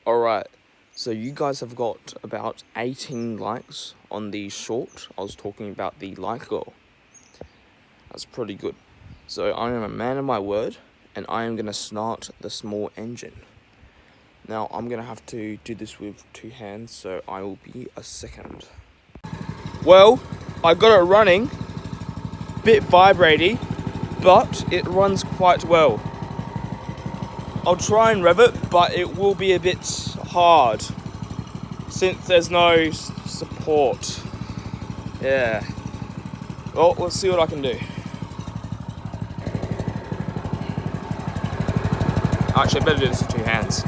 Alright, so you guys have got about 18 likes on the short. I was talking about the like goal. That's pretty good. So I am a man of my word, and I am going to start the small engine. Now I'm going to have to do this with 2 hands, so I will be a second. Well, I got it running, bit vibrating, but it runs quite well. I'll try and rev it, but it will be a bit hard since there's no support. Yeah. Well, let's see what I can do. Actually, I better do this with 2 hands.